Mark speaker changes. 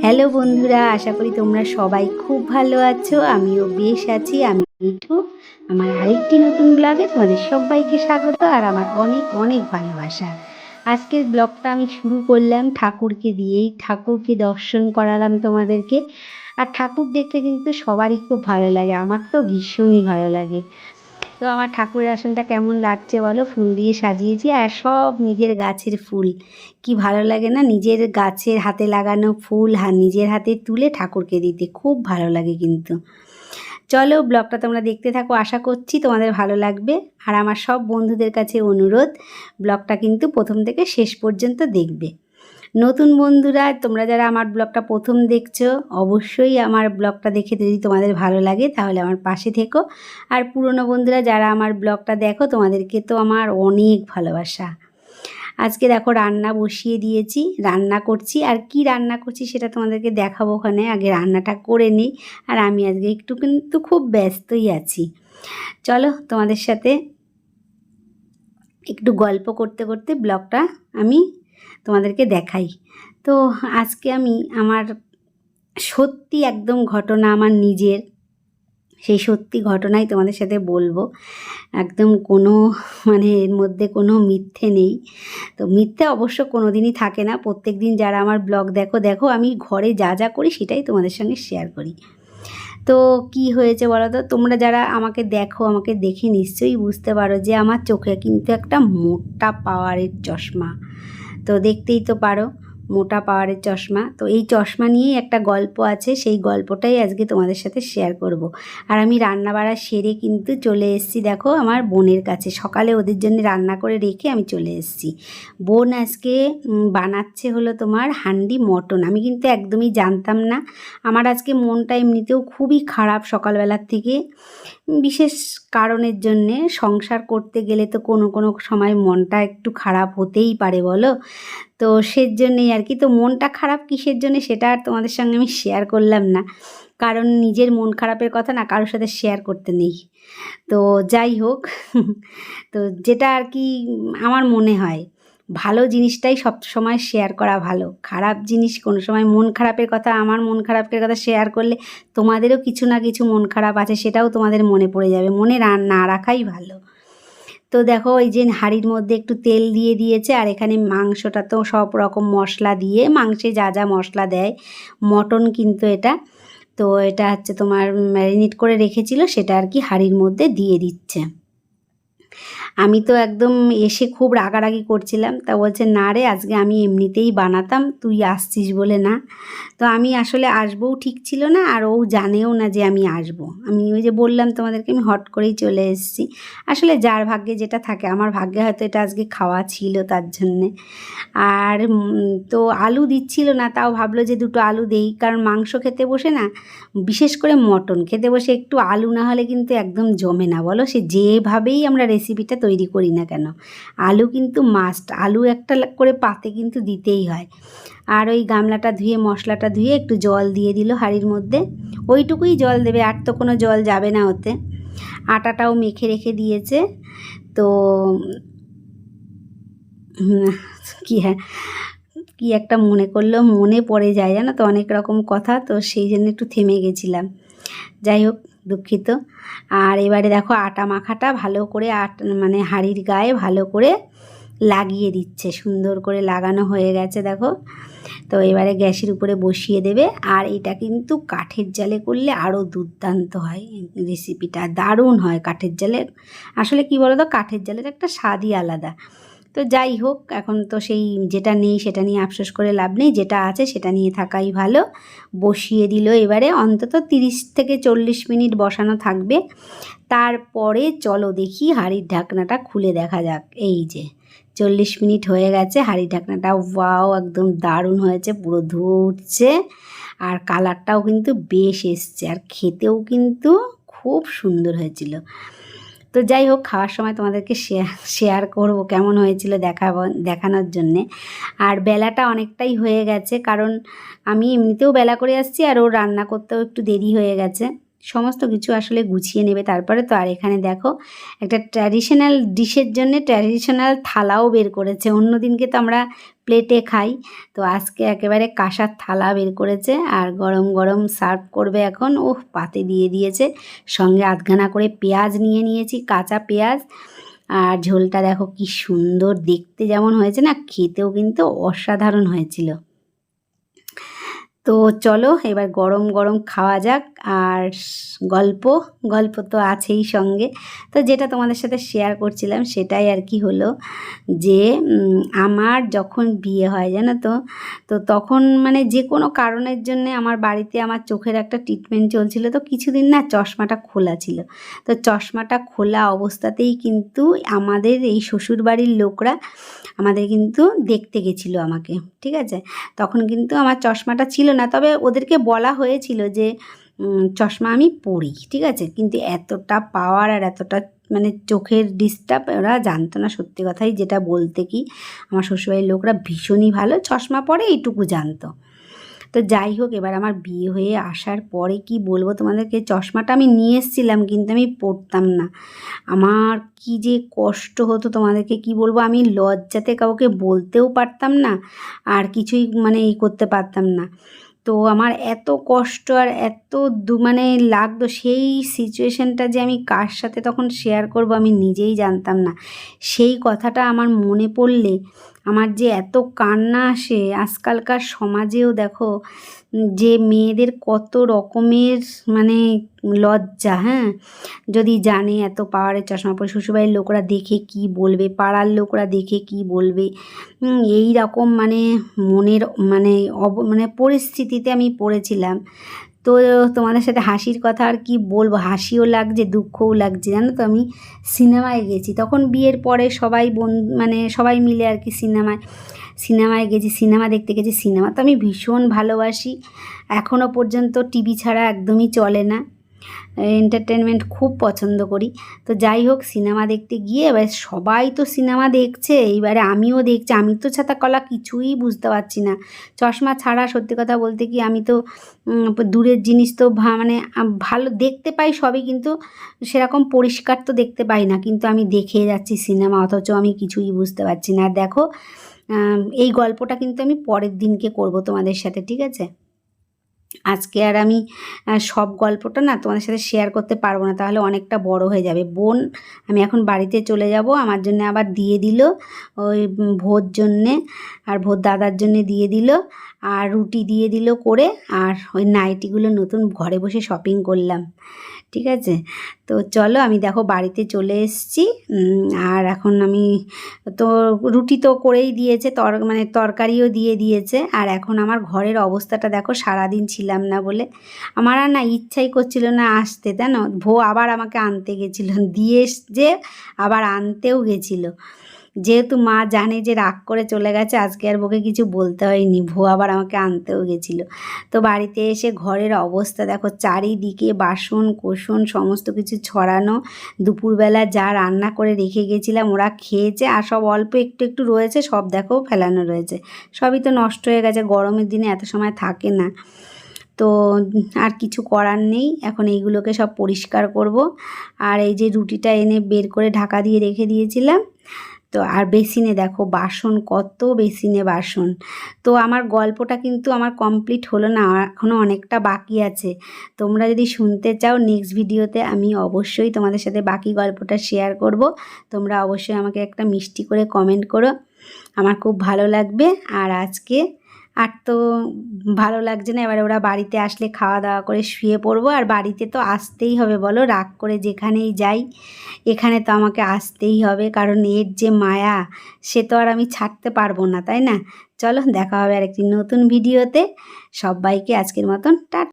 Speaker 1: Hello বন্ধুরা, আশা করি তোমরা সবাই খুব ভালো আছো। আমিও বেশ আছি। আমি মিঠু। আমার আরেকটি নতুন ব্লগে তোমাদের সবাইকে স্বাগত আর আমার অনেক অনেক ভালোবাসা। আজকের ব্লগটা আমি শুরু করলাম ঠাকুরকে দিয়েই। ঠাকুরকে দর্শন করালাম তোমাদেরকে। আর ঠাকুর দেখতে কিন্তু সবারই খুব ভালো লাগে, আমার তো ভীষণই ভালো লাগে। তো আমার ঠাকুরের আসনটা কেমন লাগছে বলো, ফুল দিয়ে সাজিয়েছি আর সব নিজের গাছের ফুল। কি ভালো লাগে না নিজের গাছের হাতে লাগানো ফুল নিজের হাতে তুলে ঠাকুরকে দিতে, খুব ভালো লাগে কিন্তু। চলো ব্লগটা তোমরা দেখতে থাকো, আশা করছি তোমাদের ভালো লাগবে। আর আমার সব বন্ধুদের কাছে অনুরোধ, ব্লগটা কিন্তু প্রথম থেকে শেষ পর্যন্ত দেখবে। নতুন বন্ধুরা তোমরা যারা আমার ব্লগটা প্রথম দেখছো, অবশ্যই আমার ব্লগটা দেখে যদি তোমাদের ভালো লাগে তাহলে আমার পাশে থেকো। আর পুরনো বন্ধুরা যারা আমার ব্লগটা দেখো, তোমাদেরকে তো আমার অনেক ভালোবাসা। আজকে দেখো রান্না বসিয়ে দিয়েছি, রান্না করছি। আর কি রান্না করছি সেটা তোমাদেরকে দেখাবো, ওখানে আগে রান্নাটা করে নিই। আর আমি আজকে একটু কিন্তু খুব ব্যস্তই আছি। চলো তোমাদের সাথে একটু গল্প করতে করতে ব্লগটা আমি তোমাদেরকে দেখাই। তো আজকে আমি আমার সত্যি একদম ঘটনা, আমার নিজের সেই সত্যি ঘটনাই তোমাদের সাথে বলবো। একদম কোনো এর মধ্যে কোনো মিথ্যে নেই। তো মিথ্যে অবশ্য কোনো দিনই থাকে না। প্রত্যেক দিন যারা আমার ব্লগ দেখো আমি ঘরে যা যা করি সেটাই তোমাদের সঙ্গে শেয়ার করি। তো কি হয়েছে বলো তো, তোমরা যারা আমাকে দেখো, আমাকে দেখে নিশ্চয়ই বুঝতে পারো যে আমার চোখে কিন্তু একটা মোটা পাওয়ারের চশমা। তো দেখতেই তো পারো, মোটা পাওয়ারের চশমা। তো এই চশমা নিয়েই একটা গল্প আছে, সেই গল্পটাই আজকে তোমাদের সাথে শেয়ার করব। আর আমি রান্নাবাড়া সেরে কিন্তু চলে এসেছি দেখো আমার বোনের কাছে। সকালে ওদের জন্য রান্না করে রেখে আমি চলে এসেছি। বোন আজকে বানাচ্ছে হলো তোমার হান্ডি মটন। আমি কিন্তু একদমই জানতাম না। আমার আজকে মনটা এমনিতেও খুবই খারাপ সকালবেলার থেকে, বিশেষ কারণের জন্যে। সংসার করতে গেলে তো কোনো কোনো সময় মনটা একটু খারাপ হতেই পারে বলো। তো সেজন্যেই আর কি। তো মনটা খারাপ কিসের জন্যে সেটা আর তোমাদের সঙ্গে আমি শেয়ার করলাম না, কারণ নিজের মন খারাপের কথা না কারোর সাথে শেয়ার করতে নেই। তো যাই হোক, তো যেটা আর কি আমার মনে হয় ভালো জিনিসটাই সব সময় শেয়ার করা ভালো। খারাপ জিনিস কোনো সময়, মন খারাপের কথা, আমার মন খারাপের কথা শেয়ার করলে তোমাদেরও কিছু না কিছু মন খারাপ আছে সেটাও তোমাদের মনে পড়ে যাবে। মনে না রাখাই ভালো। তো দেখো এই যে হাঁড়ির মধ্যে একটু তেল দিয়ে দিয়েছে, আর এখানে মাংসটা তো সব রকম মশলা দিয়ে, মাংসে যা যা মশলা দেয়, মটন কিন্তু এটা। তো এটা হচ্ছে তোমার ম্যারিনেট করে রেখেছিল, সেটা আর কি হাঁড়ির মধ্যে দিয়ে দিচ্ছে। আমি তো একদম এসে খুব রাগারাগি করছিলাম। তা বলছে না রে, আজকে আমি এমনিতেই বানাতাম, তুই আসছিস বলে না। তো আমি আসলে আসবও ঠিক ছিল না, আর ও জানেও না যে আমি আসবো। আমি ওই যে বললাম তোমাদেরকে, আমি হট করেই চলে এসেছি। আসলে যার ভাগ্যে যেটা থাকে, আমার ভাগ্যে হয়তো এটা আজকে খাওয়া ছিল তার জন্যে। আর তো আলু দিচ্ছিল না, তাও ভাবলো যে দুটো আলু দেই, কারণ মাংস খেতে বসে না, বিশেষ করে মটন খেতে বসে একটু আলু না হলে কিন্তু একদম জমে না বলো। সে যেভাবেই আমরা রেসিপিটা তৈরি করি না কেন, আলু কিন্তু মাস্ট। আলু একটা করে পাতে কিন্তু দিতেই হয়। আর ওই গামলাটা ধুয়ে, মশলাটা ধুয়ে একটু জল দিয়ে দিল হাঁড়ির মধ্যে। ওইটুকুই জল দেবে, আর তো কোনো জল যাবে না ওতে। আটাটাও মেখে রেখে দিয়েছে। তো হ্যাঁ, কি একটা মনে করলো, মনে পড়ে যায় জানো তো অনেক রকম কথা, তো সেই জন্য একটু থেমে গেছিলাম। যাই হোক, দুঃখিত। আর এবারে দেখো আটা মাখাটা ভালো করে হাঁড়ির গায়ে ভালো করে লাগিয়ে দিচ্ছে, সুন্দর করে লাগানো হয়ে গেছে দেখো। তো এবারে গ্যাসের উপরে বসিয়ে দেবে। আর এটা কিন্তু কাঠের জালে করলে আরও দুর্দান্ত হয়, রেসিপিটা দারুণ হয় কাঠের জালে। আসলে কি বলো তো, কাঠের জালের একটা স্বাদই আলাদা। তো যাই হোক, এখন তো সেই যেটা নেই সেটা নিয়ে আফসোস করে লাভ নেই, যেটা আছে সেটা নিয়ে থাকাই ভালো। বসিয়ে দিল এবারে, অন্তত 30 থেকে 40 মিনিট বসানো থাকবে। তারপরে চলো দেখি হাঁড়ির ঢাকনাটা খুলে দেখা যাক। এই যে 40 মিনিট হয়ে গেছে, হাঁড়ির ঢাকনাটা ওয়াও একদম দারুণ হয়েছে, পুরো ধুয়ে উঠছে। আর কালারটাও কিন্তু বেশ এসছে, আর খেতেও কিন্তু খুব সুন্দর হয়েছিল। তো যাই হোক, খাওয়ার সময় তোমাদেরকে শেয়ার করবো কেমন হয়েছিল দেখানোর জন্যে। আর বেলাটা অনেকটাই হয়ে গেছে, কারণ আমি এমনিতেও বেলা করে আসছি, আর ওর রান্না করতেও একটু দেরি হয়ে গেছে। সমস্ত কিছু আসলে গুছিয়ে নেবে তারপরে তো। আর এখানে দেখো একটা ট্র্যাডিশনাল ডিশের জন্য ট্র্যাডিশনাল থালাও বের করেছে। অন্য দিনকে তো আমরা প্লেটে খাই। তো আজকে একেবারে কাঁসার থালা বের করেছে আর গরম গরম সার্ভ করবে এখন। ওহ, পাতে দিয়ে দিয়েছে, সঙ্গে আধখানা করে পেঁয়াজ নিয়ে নিয়েছি, কাঁচা পেঁয়াজ। আর ঝোলটা দেখো কি সুন্দর দেখতে যেমন হয়েছে না, খেতেও কিন্তু অসাধারণ হয়েছিল। তো চলো এবার গরম গরম খাওয়া যাক। আর গল্প গল্প তো আছেই সঙ্গে। তো যেটা তোমাদের সাথে শেয়ার করছিলাম সেটাই আর কি হলো যে আমার যখন বিয়ে হয় জানো তো, তো তখন মানে যে কোনো কারণের জন্যে আমার বাড়িতে আমার চোখের একটা ট্রিটমেন্ট চলছিল। তো কিছুদিন না চশমাটা খোলা ছিল। তো চশমাটা খোলা অবস্থাতেই কিন্তু আমাদের এই শ্বশুরবাড়ির লোকরা আমাদের কিন্তু দেখতে গেছিলো আমাকে, ঠিক আছে। তখন কিন্তু আমার চশমাটা ছিল না, তবে ওদেরকে বলা হয়েছিল যে চশমা আমি পরি, ঠিক আছে। কিন্তু এতটা পাওয়ার আর এতটা মানে চোখের ডিস্টার্ব ওরা জানতো না, সত্যি কথাই যেটা বলতে কি। আমার শ্বশুরবাড়ির লোকরা ভীষণই ভালো, চশমা পরে এইটুকু জানতো। তো যাই হোক, এবার আমার বিয়ে হয়ে আসার পরে কি বলবো তোমাদেরকে, চশমাটা আমি নিয়ে এসেছিলাম কিন্তু আমি পরতাম না। আমার কি যে কষ্ট হতো তোমাদেরকে কি বলবো, আমি লজ্জাতে কাউকে বলতেও পারতাম না, আর কিছুই মানে এই করতে পারতাম না। তো আমার এত কষ্ট আর এত মানে লাগতো, সেই সিচুয়েশানটা যে আমি কার সাথে তখন শেয়ার করব আমি নিজেই জানতাম না। সেই কথাটা আমার মনে পড়লে আমার যে এত কান্না আসে। আজকালকার সমাজেও দেখো যে মেয়েদের কত রকমের মানে লজ্জা, হ্যাঁ, যদি জানে এত পাওয়ারের চশমা পরে শ্বশুরবাড়ির লোকরা দেখে কি বলবে, পাড়ার লোকরা দেখে কি বলবে, এই রকম মানে মনের মানে মানে পরিস্থিতিতে আমি পড়েছিলাম। তো তোমাদের সাথে হাসির কথা আর কি বলবো, হাসিও লাগছে দুঃখও লাগছে জানো তো। আমি সিনেমায় গেছি তখন, বিয়ের পরে সবাই মানে সবাই মিলে আর কি সিনেমায় গেছি, সিনেমা দেখতে গেছি। সিনেমা তো আমি ভীষণ ভালোবাসি, এখনও পর্যন্ত টিভি ছাড়া একদমই চলে না, এন্টারটেনমেন্ট খুব পছন্দ করি। তো যাই হোক, সিনেমা দেখতে গিয়ে এবার সবাই তো সিনেমা দেখছে, এইবারে আমিও দেখছি। আমি তো ছাতা কলা কিছুই বুঝতে পারছি না, চশমা ছাড়া। সত্যি কথা বলতে কি, আমি তো দূরের জিনিস তো মানে ভালো দেখতে পাই সবই, কিন্তু সেরকম পরিষ্কার তো দেখতে পাই না। কিন্তু আমি দেখে যাচ্ছি সিনেমা, অথচ আমি কিছুই বুঝতে পারছি না। আর দেখো এই গল্পটা কিন্তু আমি পরের দিনকে করব তোমাদের সাথে, ঠিক আছে। আজকে আর আমি সব গল্পটা না তোমাদের সাথে শেয়ার করতে পারবো না, তাহলে অনেকটা বড় হয়ে যাবে। বোন আমি এখন বাড়িতে চলে যাব, আমার জন্য আবার দিয়ে দিল ওই ভোর জন্যে, আর ভোর দাদার জন্যে দিয়ে দিল, আর রুটি দিয়ে দিল করে, আর ওই নাইটিগুলো নতুন ঘরে বসে শপিং করলাম, ঠিক আছে। তো চলো, আমি দেখো বাড়িতে চলে এসেছি। আর এখন আমি তো রুটি তো করেই দিয়েছে, মানে তরকারিও দিয়ে দিয়েছে। আর এখন আমার ঘরের অবস্থাটা দেখো, সারাদিন ছিলাম না বলে আমার আর না ইচ্ছাই করছিল না আসতে, তাই না। আবার আমাকে আনতে গেছিলো, দিয়ে যে আবার আনতেও গেছিলো। যেহেতু মা জানে যে রাগ করে চলে গেছে, আজকে আর বউকে কিছু বলতে হয়নি, আবার আমাকে আনতেও গেছিলো। তো বাড়িতে এসে ঘরের অবস্থা দেখো, চারিদিকে বাসন কোসন সমস্ত কিছু ছড়ানো। দুপুরবেলা যা রান্না করে রেখে গেছিলাম ওরা খেয়েছে, আর সব অল্প একটু একটু রয়েছে, সব দেখো ফেলানো রয়েছে, সবই তো নষ্ট হয়ে গেছে। গরমের দিনে এত সময় থাকে না, তো আর কিছু করার নেই। এখন এইগুলোকে সব পরিষ্কার করব। আর এই যে রুটিটা এনে বের করে ঢাকা দিয়ে রেখে দিয়েছিলাম। তো আর বেসিনে দেখো বাসন, কত বেসিনে বাসন। তো আমার গল্পটা কিন্তু আমার কমপ্লিট হলো না, এখনও অনেকটা বাকি আছে। তোমরা যদি শুনতে চাও নেক্সট ভিডিওতে আমি অবশ্যই তোমাদের সাথে বাকি গল্পটা শেয়ার করব। তোমরা অবশ্যই আমাকে একটা মিষ্টি করে কমেন্ট করো, আমার খুব ভালো লাগবে। আর আজকে আর তো ভালো লাগছে না, এবারে ওরা বাড়িতে আসলে খাওয়া দাওয়া করে শুয়ে পড়বো। আর বাড়িতে তো আসতেই হবে বলো, রাগ করে যেখানেই যাই, এখানে তো আমাকে আসতেই হবে, কারণ এর যে মায়া সে তো আর আমি ছাড়তে পারবো না, তাই না। চলো, দেখা হবে আর একটি নতুন ভিডিওতে। সবাইকে আজকের মতন টাটা।